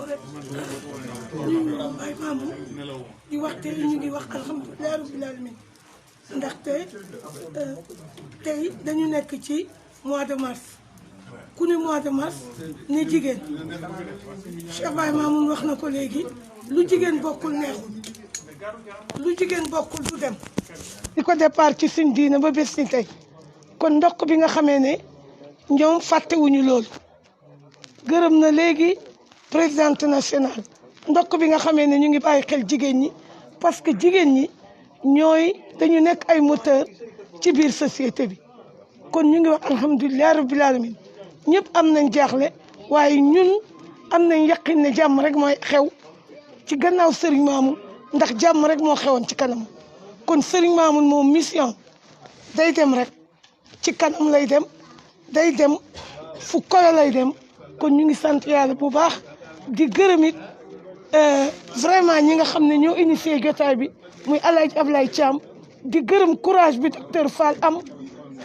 rek ñu Baye Mamour di wax tey ñu ngi wax alhamdulilah rabbil alamin ndaxte tey dañu nekk ci mois de mars ku ne mois de mars ne jigéen Cheikh Baye Mamour wax na ko léegi lu jigéen bokkul neexul lu jigéen bokkul du dem di ko départ ci suñ diina ba bés ni tey kon ndokk bi nga xamee ne ñoom fàttewuñu loolu gërëm na léegi présidente nationale ndokk bi nga xamee ne ñu ngi bàyyi xel jigéen ñi parce que jigéen ñi dañu nekk ay moteur ci biir société bi kon ñu ngi wax alhamdulilah rabbil alamin ñëpp am nañ jaaxle waaye ñun am nañ yaqin ne jàmm rek mooy xew ci gannaaw Serigne Mamoun ndax jàmm rek moo xewoon ci kanam kon Serigne Mamoun moom mission day dem rek ci kanam lay dem day dem fu koyo lay dem kon ñu ngi sant yàlla bu baax di gërëm it vraiment ñi nga xam ne ñoo initié jotaay bi muy El Hadj Ablaye Thiam di gërëm courage bi docteur Fall am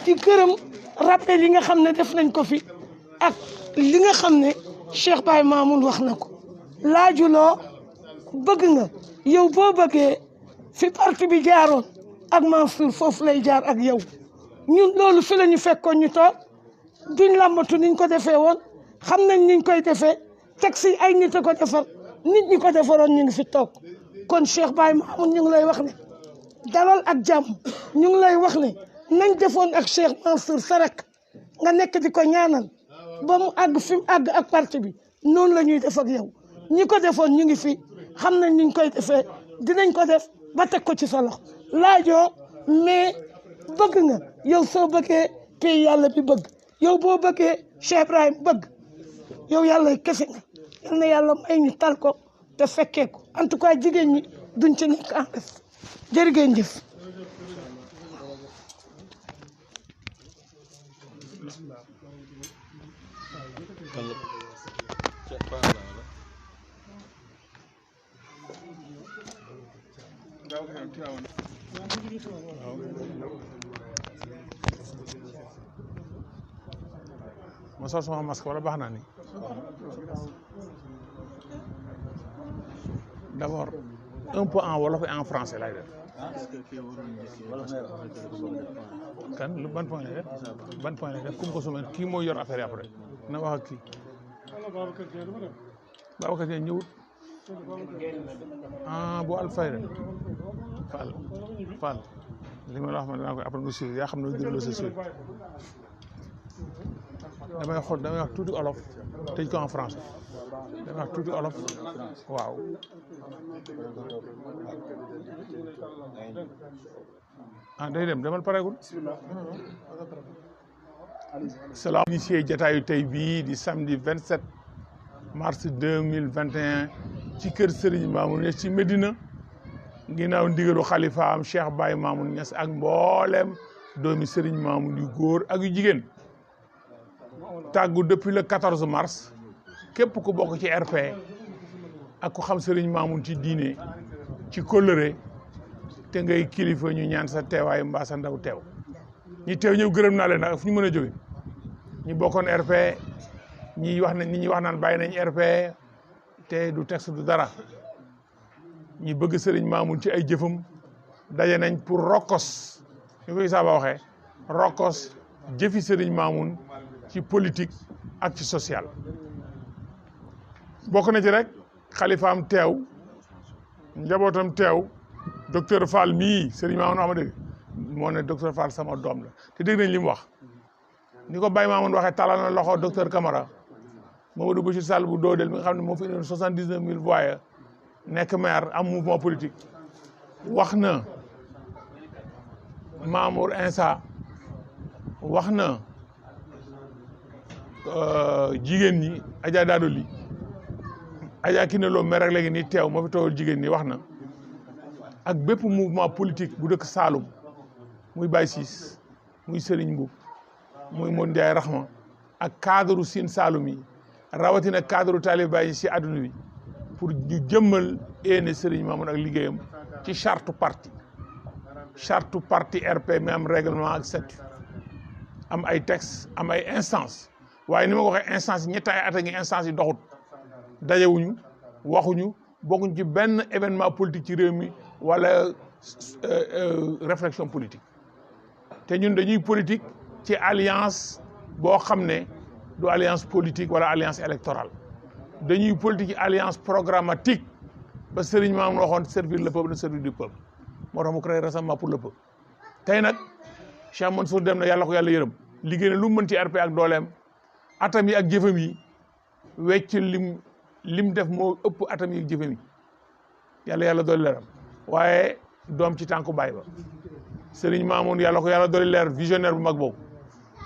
di gërëm rappel yi nga xam ne def nañ ko fi ak li nga xam ne Cheikh Baye Mamoun wax na ko laajuloo bëgg nga yow boo bëggee fi parti bi jaaroon ak Mansour foofu lay jaar ak yow ñun loolu fi la ñu fekkoon ñu toog duñ làmbatu niñ ko defee woon xam nañ niñ koy defee teg si ay nit a ko defar nit ñi ko defaroon ñu ngi fi toog kon Cheikh Baye Mamoun ñu ngi lay wax ne dalal ak jàmm ñu ngi lay wax ne nañ defoon ak Cheikh Mansour Sarak nga nekk di ko ñaanal ba mu àgg fi mu àgg ak parti bi noonu la ñuy def ak yow ñi ko defoon ñu ngi fi xam nañ niñ koy defee dinañ ko def ba teg ko ci sa loxo laajoo mais bëgg nga yow soo bëggee pays yàlla bi bëgg yow boo bëggee Cheikh Ibrahim bëgg yow yàlla kese nga yal na yàlla may ñu tal ko te fekkee ko en tout cas jigéen ñi duñ ci nekk en def jërë ngeen jëf. ma sol sama masque wala baax naa ni d'abord un peu en wolof et en français lay def kan lu ban point lay def kum ko suma kii mooy yor affaire yi après na wax ak kii Babacar Dieng ñëwut bu Alfayda Fall li ma la wax ma danaa koy après nga suivre yaa xam ne déglu sa suivre damay wax tuuti olof tëj ko en français damay wax tuuti olof waaw day dem demal pareegul salaam initié jataayu tey bii di samedi 27 mars 2021 ci kër Serigne Mamoun Niass ci Médina ginnaaw ndigalu xalifaam Cheikh Baye Mamoun Niass ak mboolem doomi Serigne Mamoun yu góor ak yu jigéen tàggu depuis le 14 mars képp ku bokk ci RP ak ku xam Serigne Mamoun ci diine ci kóllëre te ngay kilifa ñu ñaan sa teewaay mbaa sa ndaw teew ñi teew ñëw gërëm naa leen nag fu ñu mën a jóge ñi bokkoon RP ñi wax naan bàyyi nañ RP te du texte du dara ñi bëgg Serigne Mamoun ci ay jëfam daje nañ pour rokkos ñu koy saaba waxee rokkos jëfi Serigne Mamoun ci politique ak ci social bokk na ci rek xalifaam teew njabootam teew docteur Fall mii Serigne Mamoun wax ma dégg moo ne docteur Fall sama doom la te dégg nañ li mu wax ni ko Baye Mamoun waxee talal na loxo docteur Camara Mamadou Bachir Sall bu doodel mi nga xam ne moo fi indi 79 000 voix nekk maire am mouvement politique wax na Mamour Insa wax na jigéen ñi Adja Dadoli Adja Kinelo maire rek léegi nii teew moo fi toowal jigéen ñi wax na ak bépp mouvement politique bu dëkk Saloum muy Baye Ciss muy Serigne Mboup muy Mon Ndiaye Rahma ak cadre Sine Saloum yi rawatina cadre Talib Baye si àdduna bi pour ñu jëmmal éene Serigne Mamoun ak liggéeyam ci charte parti RP mi am règlement ak statut am ay texte am ay instance waaye ni ma ko waxee instance yi ñetti ay at a ngi instance yi doxut dajewuñu waxuñu bokkuñ ci benn événement politique ci réew mi wala réflexion politique te ñun dañuy politique ci alliance boo xam ne du alliance politique wala alliance électorale dañuy politique ci alliance programmatique ba Serigne Mamoune waxoon servir le peuple ne servir du peuple moo tax mu créé Rassemblement pour le peuple tey nag Cheikh Mansour dem na yàlla ko yàlla yërëm liggéey na lu mu mën ci RP ak dooleem atam yi ak jëfam yi wecc lim def moo ëpp atam yi ak jëfam yi yàlla dooli leeram waaye doom ci tànku baay ba Serigne Mamoune yàlla ko yàlla dooli leer visionnaire bu mag boobu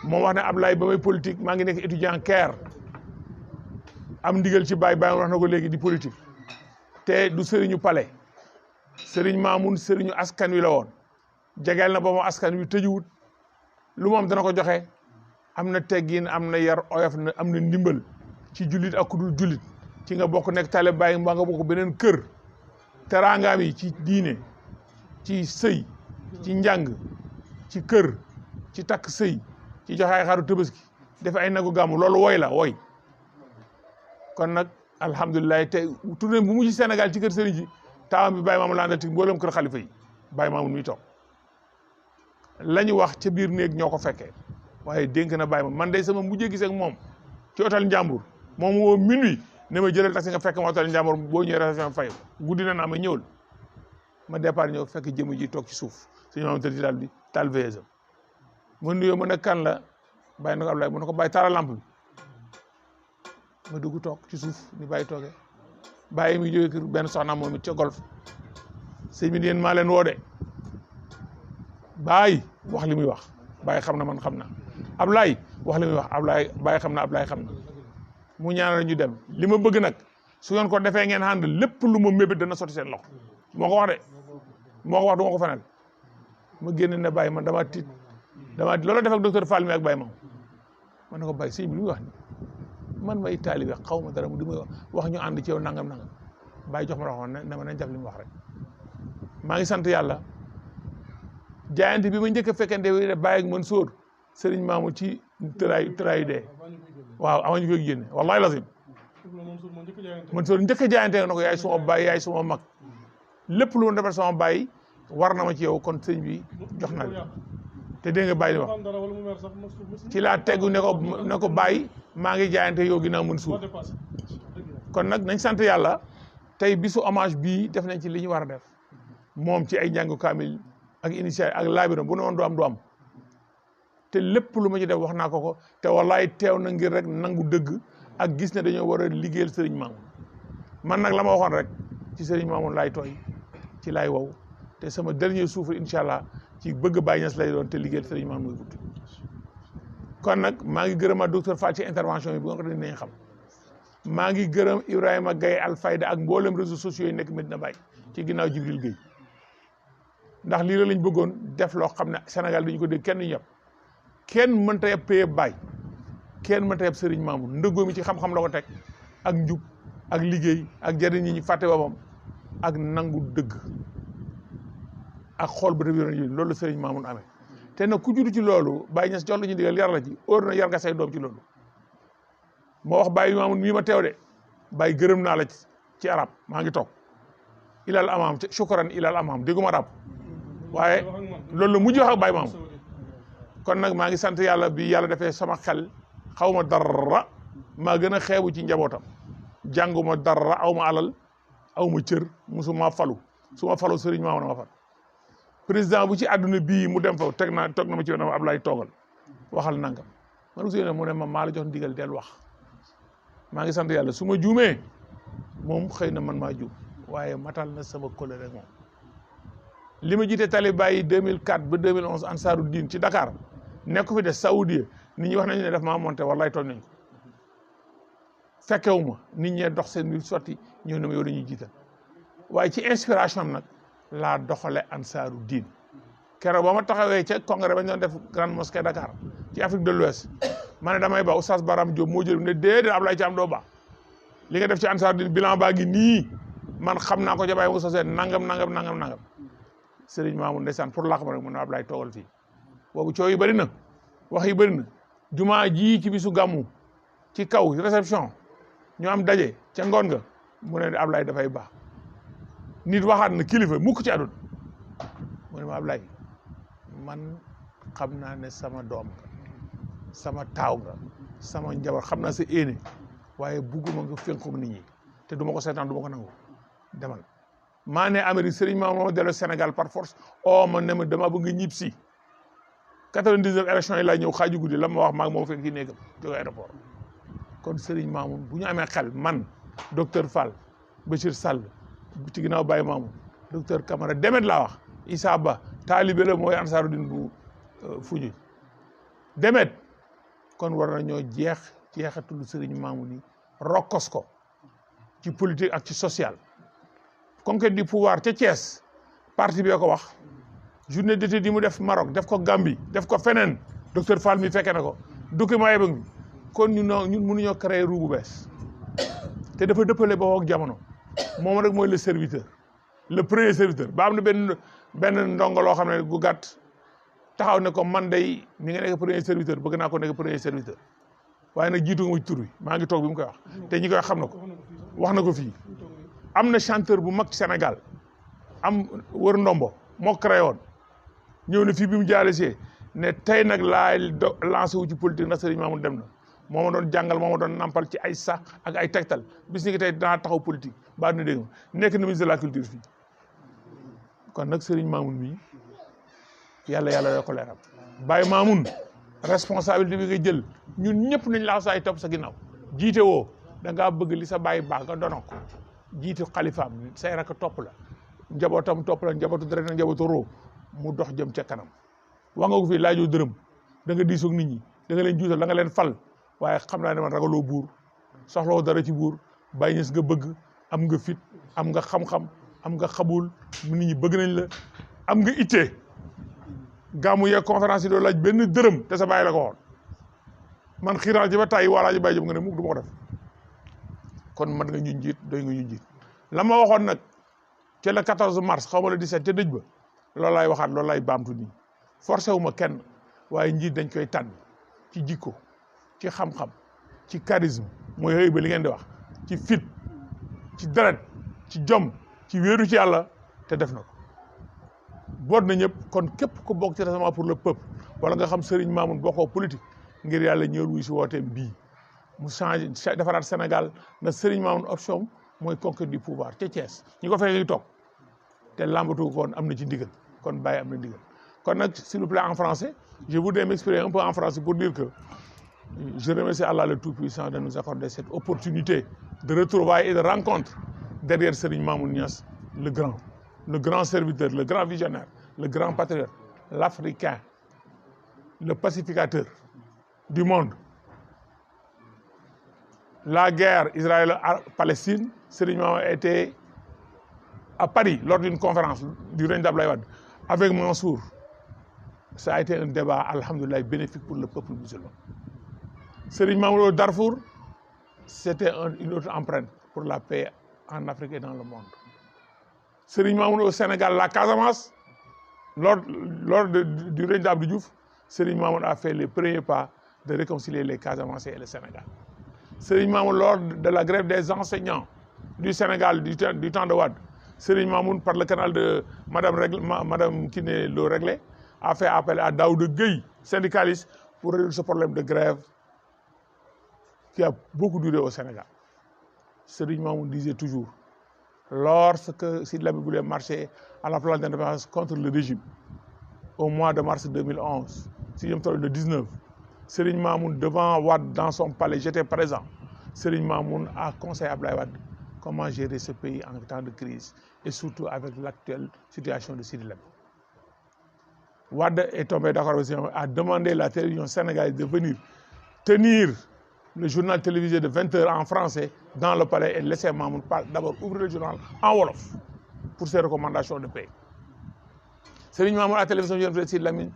moom wax ne Ablaye ba may politique maa ngi nekk étudiant Caire am ndigal ci baay wax na ko léegi di politique te du sëriñu palais Serigne Mamoune sëriñu askan wi la woon jegeel na ba mu askan wi tëjuwut lu moom dana ko joxe am na teggin am na yar oyof na am na ndimbal ci jullit ak ku dul jullit ci nga bokk nekk tale bàyyi mbaa nga bokk beneen kër teraangaam yi ci diine ci sëy ci njàng ci kër ci takk sëy ci joxe ay xaru Tabaski def ay nagu gàmmu loolu woy la woy kon nag alhamdulilah te tournée bu mujj Sénégal ci kër sëriñ ji taawam bi Baye Mamoune landal ci mboolem kër xalifa yi Baye Mamoune muy toog la ñu wax ca biir néeg ñoo ko fekkee waaye dénk na Baye Mamoune man day sama mujjee gisee ak moom ci hôtel Njàmbur moom woo minuit ne ma jëlal taxi nga fekk ma hôtel Njàmbur boo ñëwee réception fay guddi na naa ma ñëwul ma départ ñëw fekk jëmm ji toog ci suuf suñu maam tëdd ci daal bi taal veillé ma nuyoo ma ne kan la bàyyi na ko Ablaye mu ne ko bàyyi taala lampe bi ma dugg toog ci suuf ni bàyyi toogee bàyyi mi jógee kër benn soxna moom it ca golf sëñ bi yéen maa leen woo de bàyyi wax li muy wax bàyyi xam na man xam na Ablaye wax li muy wax Ablaye bàyyi xam na Ablaye xam na mu ñaanal ñu dem li ma bëgg nag su ngeen ko defee ngeen ànd lépp lu ma mébét dana sotti seen loxo moo ko wax de moo ko wax du ma ko fenal ma génn ne bàyyi man dama tiit loolu def ak docteur Fall mi ak Baye moom man ne ko bàyyi sëñ bi lu muy wax ni man may taalibe xaw ma dara mu di may wax ñu ànd ci yow nangam bàyyi jox ma waxoon ne ma nañ def li mu wax rek maa ngi sant yàlla jaayante bi ma njëkk a fekkente wi Baye ak Mansour Serigne Mamoune ci tëraayu dee waaw amañu koy génne wallahi lazim Mansour njëkk a jaayante na ko yaay suma baay yaay suma mag lépp lu ma defal sama baay war na ma ci yow kon sëñ bi jox na la te dégg nga bàyyi li wax ci laa tegu ne ko bàyyi maa ngi jaayante yow ginnaaw Mansour kon nag nañ sant yàlla tey bisu hommage bii def nañ ci li ñu war a def moom ci ay njàngu kaamil ak initiative ak laabiram bu ne woon du am te lépp lu ma ci def wax naa ko te wallaay teew na ngir rek nangu dëgg ak gis ne dañoo war a liggéeyal Serigne Mamoune man nag la ma waxoon rek ci Serigne Mamoune laay tooy ci laay wow te sama dernier souffle incha allah ci bëgg Baye Niass lay doon te liggéeyal Serigne Mamoune mooy gudd kon nag maa ngi gërëmaat docteur Fall ci intervention yi bu nga ko def nañ xam maa ngi gërëm Ibrahima Gaye Alfayda ak mboolem réseaux sociaux yi nekk Medina Baye ci ginnaaw Jibril Gueye ndax lii la lañ bëggoon def loo xam ne Sénégal dañu ko dégg kenn ñu yëpp kenn mënta yeb paye Baye kenn mënta yeb Serigne Mamoune ndëggoo mi ci xam-xam la ko teg ak njub ak liggéey ak jëriñ ñi ñu fàtte boppam ak nangu dëgg ak xool ba tëb yoon loolu Serigne Mamoune amee te nag ku judd ci loolu Baye Niass jox la ñu digal yar la ci óor na yar nga say doom ci loolu moo wax Baye Mamoune mii ma teew de Baye gërëm naa la ci arab maa ngi toog ilal amam shukran ilal amam dégguma arab waaye loolu la mujj wax ak Baye Mamoune kon nag maa ngi sant yàlla bi yàlla defee sama xel xaw ma dara maa gën a xeebu ci njabootam jànguma dara aw ma alal aw ma cër musuma falu su ma falu Serigne Mamoune ma fal président bu ci àdduna bii mu dem fa toog na ma ci yoon Ablaye toogal waxal nangam man aussi mu ne ma maa la jox ndigal del wax maa ngi sant yàlla su ma juumee moom xëy na man maa juum waaye matal na sama kóllëre rek moom li ma jiite taliba yi 2004 ba 2011 ansaaru diin ci Dakar nekk fi de Saoudia nit ñi wax nañu ne daf maa monté wallaay tooñ nañ ko fekkewu ma nit ñee dox seen mbir sotti ñëw na ma yow dañuy jiital waaye ci inspiration am nag laa doxale ansaaru diin keroog ba ma taxawee ca congrès ba ñu doon def grande mosquée Dakar ci Afrique de l'Ouest ma ne damay ba Oustaz Baram Diop moo jël ne déedéet Ablaye Thiam doo ba li nga def ci ansaaru diin bilan baa ngi nii man xam naa ko ca bàyyi Oustaz nangam Serigne Mamoune ndeysaan pour laa xam rek mun na Ablaye toogal fii boobu coow yi bëri na wax yi bëri na jumaa ji ci bisu gàmmu ci kaw réception ñu am daje ca ngoon nga mu ne Ablaye dafay baax nit waxaat na kilifa mukk ci àdduna mu ne ma Ablaye man xam naa ne sama doom nga sama taaw nga sama njaboot xam naa sa éene waaye bugguma nga fenkoog nit ñi te du ma ko seetaan du ma ko nangu demal maa ne Amérique Serigne Mamoune moo delloo Sénégal par force ma ne ma dama bëgg nga ñib si 99 élection yi laa ñëw xaaju guddi la ma wax maag moo fekk kii néegam jóge aéroport kon Serigne Mamoune bu ñu amee xel man docteur Fall Bachir Sall ci ginnaaw Baye Mamoune docteur Camara Demet laa wax Issa Ba taalibe la mooy Ansaarudin bu Fuuta Demet kon war nañoo jeexatul Serigne Mamoune yi rokkos ko ci politique ak ci social conquête du pouvoir ca Thiès parti bi ko wax journée d'étude yi mu def Maroc def ko Gambie def ko feneen docteur Fall mi fekke na ko document yebang bi kon ñun mënuñoo créer roue bu bees te dafa dëppale ba ak jamono moom rek mooy le serviteur le premier serviteur ba am na benn ndongo loo xam ne gu gàtt taxaw ne ko man day ni nga nekk premier serviteur bëgg naa ko nekk premier serviteur waaye nag jiitu nga mu ci tur wi maa ngi toog bi mu koy wax te ñi koy xam na ko wax na ko fii am na chanteur bu mag Sénégal am wër ndombo moo créé woon ñëw na fii bi mu jaalesee ne tey nag laay lancé wu ci politique na Serigne Mamoune dem na moo ma doon jàngal moo ma doon nampal ci ay sax ak ay tegtal bis ni ki tey danaa taxaw politique ba na dégg nekk na ministre de la culture fii kon nag Serigne Mamoune mii yàlla yoo ko leeram Baye Mamoune responsabilité bi nga jël ñun ñëpp nañ laa saay topp sa ginnaaw jiite woo da ngaa bëgg li sa bàyyi baax nga dono ko jiite xalifaam say raka topp la njabootam topp la njabootu dara njabootu roo mu dox jëm ca kanam wax nga ko fii laajoo dërëm da nga diisoog nit ñi da nga leen juutal da nga leen fal waaye xam naa ne man ragaloo buur soxloo dara ci buur bàyyi ñes nga bëgg am nga fit am nga xam-xam am nga xabul nit ñi bëgg nañ la am nga ittee gàmmu yeeg conférence yi doo laaj benn dërëm te sa bàyyi la ko waxoon man xiiraan ci ba tàyyi waalaa ji bàyyi jëm nga ne mukk du ma ko def kon man nga ñu njiit doy nga ñu njiit la ma waxoon nag ca le 14 mars xaw ma le 17 ca dëj ba loolu laay waxaat loolu laay baamtu nii forcé wu ma kenn waaye njiit dañ koy tànn ci jikko ci xam-xam ci charisme mooy xëy ba li ngeen di wax ci fit ci deret ci jom ci wéeru ci yàlla te def na ko boot na ñëpp kon képp ku bokk ci Rassemblement pour le peuple wala nga xam Serigne Mamoune bokkoo politique ngir yàlla ñëw wuy si wooteem bii mu changé defaraat Sénégal na Serigne Mamoune option mooy conquête du pouvoir ca Thiès ñi ko fekk ngi toog te lambatu ko woon am na ci ndigal kon bàyyi am na ndigal kon nag s'il vous plaît en français je voudrais m'exprimer un peu en français pour dire que je remercie Allah le Tout-Puissant de nous accorder cette opportunité de retrouvailles et de rencontre derrière Serigne Mamoune Niass le grand serviteur, le grand visionnaire, le grand patriote, l'Africain, le pacificateur du monde. La guerre Israël-Palestine, Serigne Mamoune était à Paris lors d'une conférence du règne d'Abdoulaye Wade avec Mansour. Ça a été un débat, alhamdoulilah, bénéfique pour le peuple musulman. Serigne Mamoune au Darfour, c'était une autre empreinte pour la paix en Afrique et dans le monde. Serigne Mamoune au Sénégal, la Casamance, lors du règne d'Abdou Diouf, Serigne Mamoune a fait les premiers pas de réconcilier les Casamancés et le Sénégal. Serigne Mamoune, lors de la grève des enseignants du Sénégal du temps de Wade, Serigne Mamoune, par le canal de Madame Kiné Lo Réglé, a fait appel à Daouda Gueye, syndicaliste, pour résoudre ce problème de grève qui a beaucoup duré au Sénégal. Serigne Mamoune disait toujours, lorsque Sidy Lamine voulait marcher à la place d'indépendance contre le régime, au mois de mars 2011, si je me trompe, le 19, Serigne Mamoune, devant Wade, dans son palais, j'étais présent. Serigne Mamoune a conseillé à Abdoulaye Wade comment gérer ce pays en temps de crise, et surtout avec l'actuelle situation de Sidy Lamine. Wade est tombé d'accord avec Serigne Mamoune, a demandé à la télévision sénégalaise de venir tenir le journal télévisé de 20 h en français dans le palais et laisser Mamoune d'abord ouvrir le journal en Wolof pour ses recommandations de paix. Serigne Mamoune à la télévision de Sidy Lamine,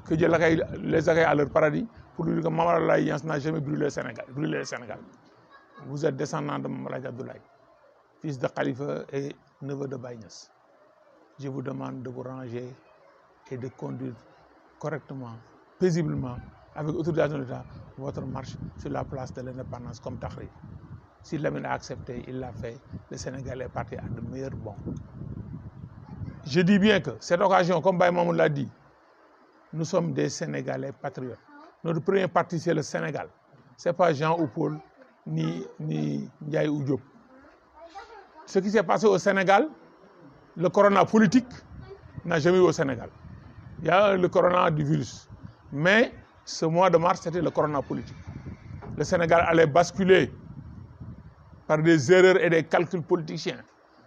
que Dieu les accueille à leur paradis, pour lui dire que Mamadou Abdoulaye n'a jamais brûlé le Sénégal. Vous êtes descendant de Mamadou Abdoulaye, fils de Khalifa et neveu de Baye Niass. Je vous demande de vous ranger et de conduire correctement, paisiblement, avec autorisation de l'État, votre marche sur la place de l'indépendance comme Tahrir. Si Lamine a accepté, il l'a fait. Le Sénégal est parti à de meilleurs bons. Je dis bien que cette occasion, comme Baye Mamoun l'a dit, nous sommes des Sénégalais patriotes. Notre premier parti, c'est le Sénégal. Ce n'est pas Jean ou Paul, ni Ndiaye ou Diop. Ce qui s'est passé au Sénégal, le corona politique n'a jamais eu au Sénégal. Il y a le corona du virus. Mais ce mois de mars, c'était le corona politique. Le Sénégal allait basculer par des erreurs et des calculs politiciens.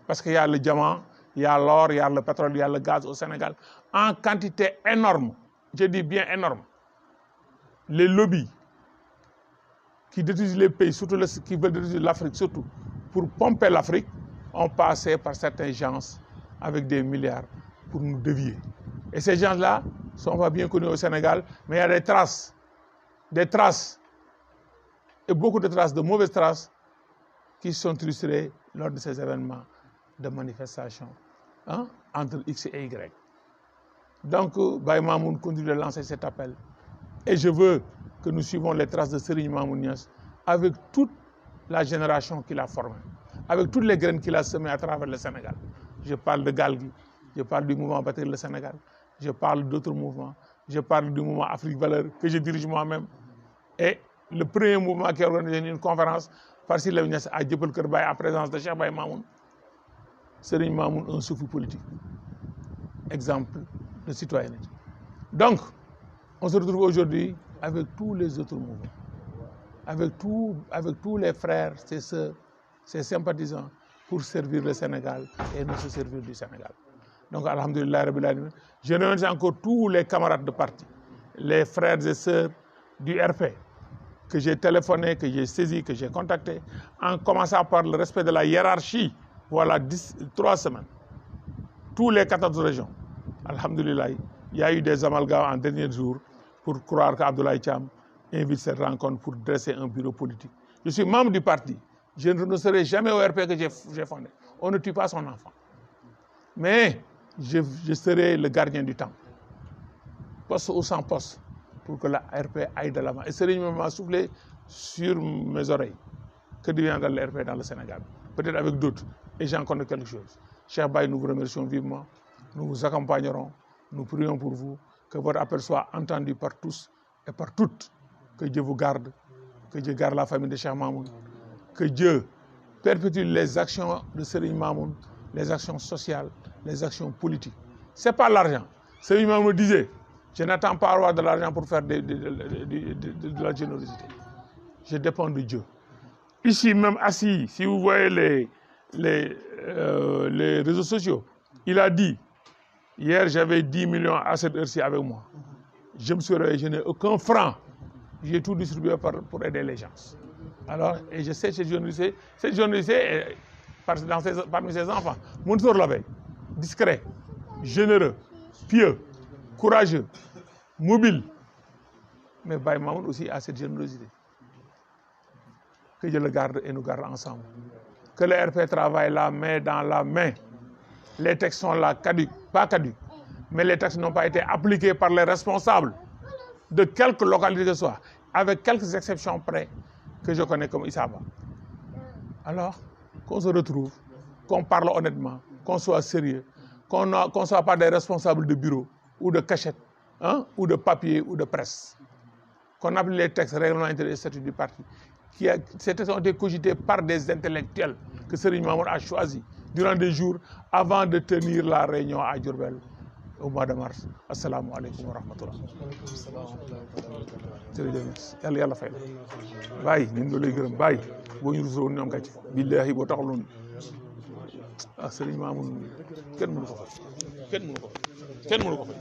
Parce qu'il y a le diamant, il y a l'or, il y a le pétrole, il y a le gaz au Sénégal, en quantité énorme. Je dis bien énorme. Les lobbies qui détruisent les pays, surtout qui veulent détruire l'Afrique, surtout pour pomper l'Afrique, ont passé par certains gens avec des milliards pour nous dévier. Et ces gens-là ne sont pas bien connus au Sénégal, mais il y a des traces, et beaucoup de traces, de mauvaises traces, qui sont illustrées lors de ces événements de manifestation entre X et Y. Donc, Baye Mamoun continue de lancer cet appel. Et je veux que nous suivons les traces de Serigne Mamoun Niasse avec toute la génération qu'il a formée, avec toutes les graines qu'il a semées à travers le Sénégal. Je parle de Galgui, je parle du mouvement Bâtir le Sénégal, je parle d'autres mouvements, je parle du mouvement Afrique Valeur que je dirige moi-même. Et le premier mouvement qui a organisé une conférence par Serigne Niasse à Dieuppeul Keur Baye en présence de Cheikh Baye Mamoun. Serigne Mamoun, un soufi politique, exemple de citoyenneté. Donc, on se retrouve aujourd'hui avec tous les autres mouvements, avec tous les frères, ses sœurs, ses sympathisants pour servir le Sénégal et nous se servir du Sénégal. Donc, alhamdoulilah, je remercie encore tous les camarades de parti, les frères et sœurs du RP, que j'ai téléphoné, que j'ai saisi, que j'ai contacté, en commençant par le respect de la hiérarchie. Voilà 3 semaines. Tous les 14 régions. Alhamdoulilah, il y a eu des amalgames en dernier jour pour croire qu'Abdoulaye Thiam invite cette rencontre pour dresser un bureau politique. Je suis membre du parti. Je ne renoncerai jamais au RP que j'ai fondé. On ne tue pas son enfant. Mais je serai le gardien du temps. Poste ou sans poste, pour que la RP aille de l'avant. Et Serigne m'a soufflé sur mes oreilles que deviendra le RP dans le Sénégal. Peut-être avec d'autres. Et j'en connais quelque chose. Cheikh Baye, nous vous remercions vivement. Nous vous accompagnerons. Nous prions pour vous. Que votre appel soit entendu par tous et par toutes. Que Dieu vous garde. Que Dieu garde la famille de Cheikh Mamoun. Que Dieu perpétue les actions de Serigne Mamoun, les actions sociales, les actions politiques. Ce n'est pas l'argent. Serigne Mamoun disait, je n'attends pas avoir de l'argent pour faire de la générosité. Je dépends de Dieu. Ici, même assis, si vous voyez les réseaux sociaux, il a dit, hier j'avais 10 millions à cette heure-ci avec moi. Je me suis réveillé, je n'ai aucun franc. J'ai tout distribué pour aider les gens. Alors, et je sais, cette journaliste est parmi ses enfants. Mounsour l'avait, discret, généreux, pieux, courageux, mobile. Mais Baye Mamoun aussi a cette générosité. Que Dieu le garde et nous garde ensemble. Que le RP travaille la main dans la main. Les textes sont là, pas caducs, mais les textes n'ont pas été appliqués par les responsables de quelque localité que ce soit, avec quelques exceptions près que je connais comme Issaba. Alors, qu'on se retrouve, qu'on parle honnêtement, qu'on soit sérieux, qu'on ne soit pas des responsables de bureau ou de cachette, ou de papier ou de presse. Qu'on applique les textes, règlements intérieurs et statuts du parti. Ces textes ont été cogités par des intellectuels que Serigne Mamoun a choisis durant des jours avant de tenir la réunion à Diourbel au mois de mars. Assalamu alaikum wa rahmatullah. Yàlla yàlla fay la bàyyi ñun ñoo lay gërëm bàyyi boo ñu rusoon ñoom gàcce billaahi boo taxuloon Serigne Mamoun kenn mënu ko fay kenn mënu ko fay